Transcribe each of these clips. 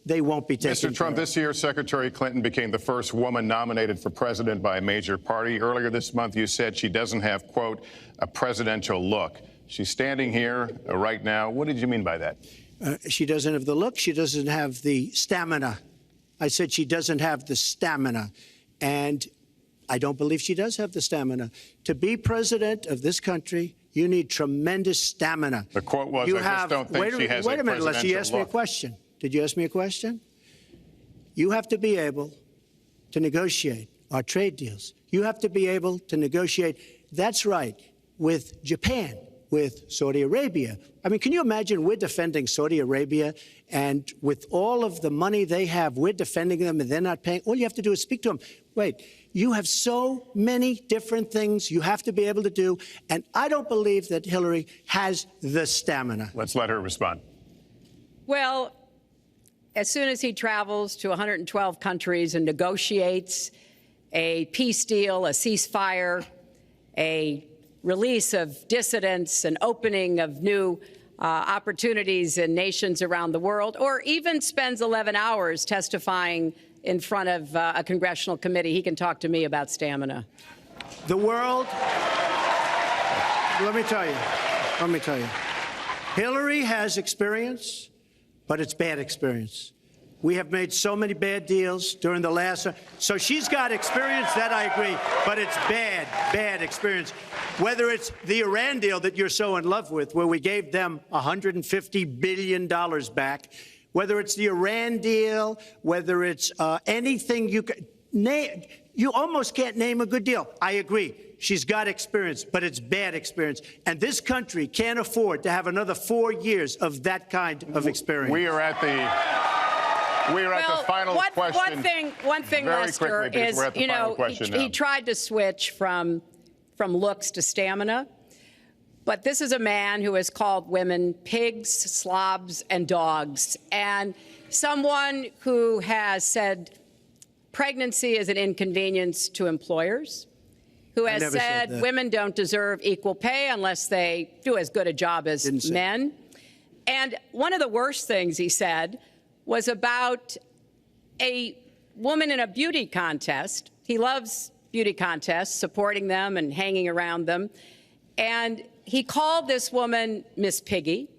they won't be taken. Mr. Trump, this year, Secretary Clinton became the first woman nominated for president by a major party. Earlier this month, you said she doesn't have, quote, a presidential look. She's standing here right now. What did you mean by that? She doesn't have the look. She doesn't have the stamina. I said she doesn't have the stamina. And I don't believe she does have the stamina. To be president of this country, you need tremendous stamina. The quote was, I just don't think she has a presidential look. Wait a minute, unless you asked me a question. Did you ask me a question? You have to be able to negotiate our trade deals. You have to be able to negotiate, that's right, with Japan, with Saudi Arabia. I mean, can you imagine we're defending Saudi Arabia, and with all of the money they have, we're defending them and they're not paying? All you have to do is speak to them. Wait, you have so many different things you have to be able to do, and I don't believe that Hillary has the stamina. Let's let her respond. Well, as soon as he travels to 112 countries and negotiates a peace deal, a ceasefire, a release of dissidents, an opening of new opportunities in nations around the world, or even spends 11 hours testifying in front of a congressional committee, he can talk to me about stamina. The world, let me tell you, Hillary has experience, but it's bad experience. We have made so many bad deals during the last, so she's got experience, that I agree, but it's bad experience. Whether it's the Iran deal that you're so in love with, where we gave them $150 billion back, whether it's the Iran deal, whether it's anything you can name, you almost can't name a good deal. I agree. She's got experience, but it's bad experience. And this country can't afford to have another 4 years of that kind of experience. We are at the final question. One thing, Very Lester, quickly, is, you know, he tried to switch from looks to stamina. But this is a man who has called women pigs, slobs, and dogs, and someone who has said pregnancy is an inconvenience to employers, who has said women don't deserve equal pay unless they do as good a job as men. And one of the worst things he said was about a woman in a beauty contest. He loves beauty contests, supporting them and hanging around them. And he called this woman Miss Piggy.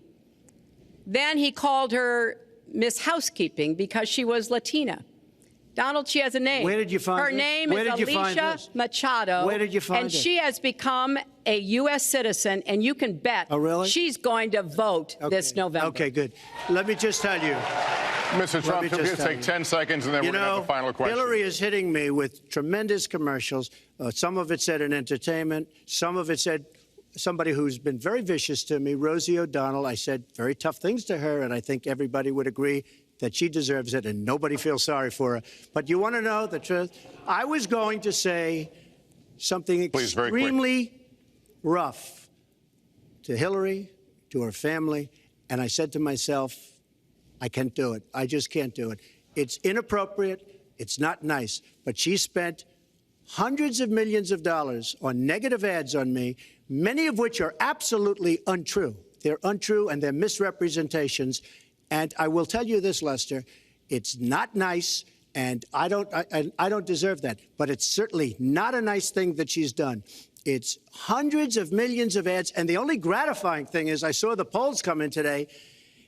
Then he called her Miss Housekeeping because she was Latina. Donald, she has a name. Where did you find her this? name Where is did you find Alicia this? Machado. Where did you find and it? she has become a U.S. citizen, and you can bet she's going to vote this November. Okay, good. Let me just tell you. Mr. Trump, just take 10 seconds, and then we're going to have the final question. Hillary is hitting me with tremendous commercials. Some of it said in entertainment. Some of it said somebody who's been very vicious to me, Rosie O'Donnell. I said very tough things to her, and I think everybody would agree that she deserves it, and nobody feels sorry for her. But you want to know the truth? I was going to say something extremely rough to Hillary, to her family, and I said to myself, I can't do it. I just can't do it. It's inappropriate. It's not nice. But she spent hundreds of millions of dollars on negative ads on me, many of which are absolutely untrue. They're untrue and they're misrepresentations. And I will tell you this, Lester, it's not nice, and I don't deserve that. But it's certainly not a nice thing that she's done. It's hundreds of millions of ads. And the only gratifying thing is I saw the polls come in today.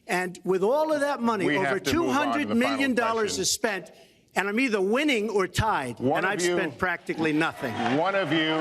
And with all of that money, over $200 million is spent, and I'm either winning or tied, and I've spent practically nothing. One of you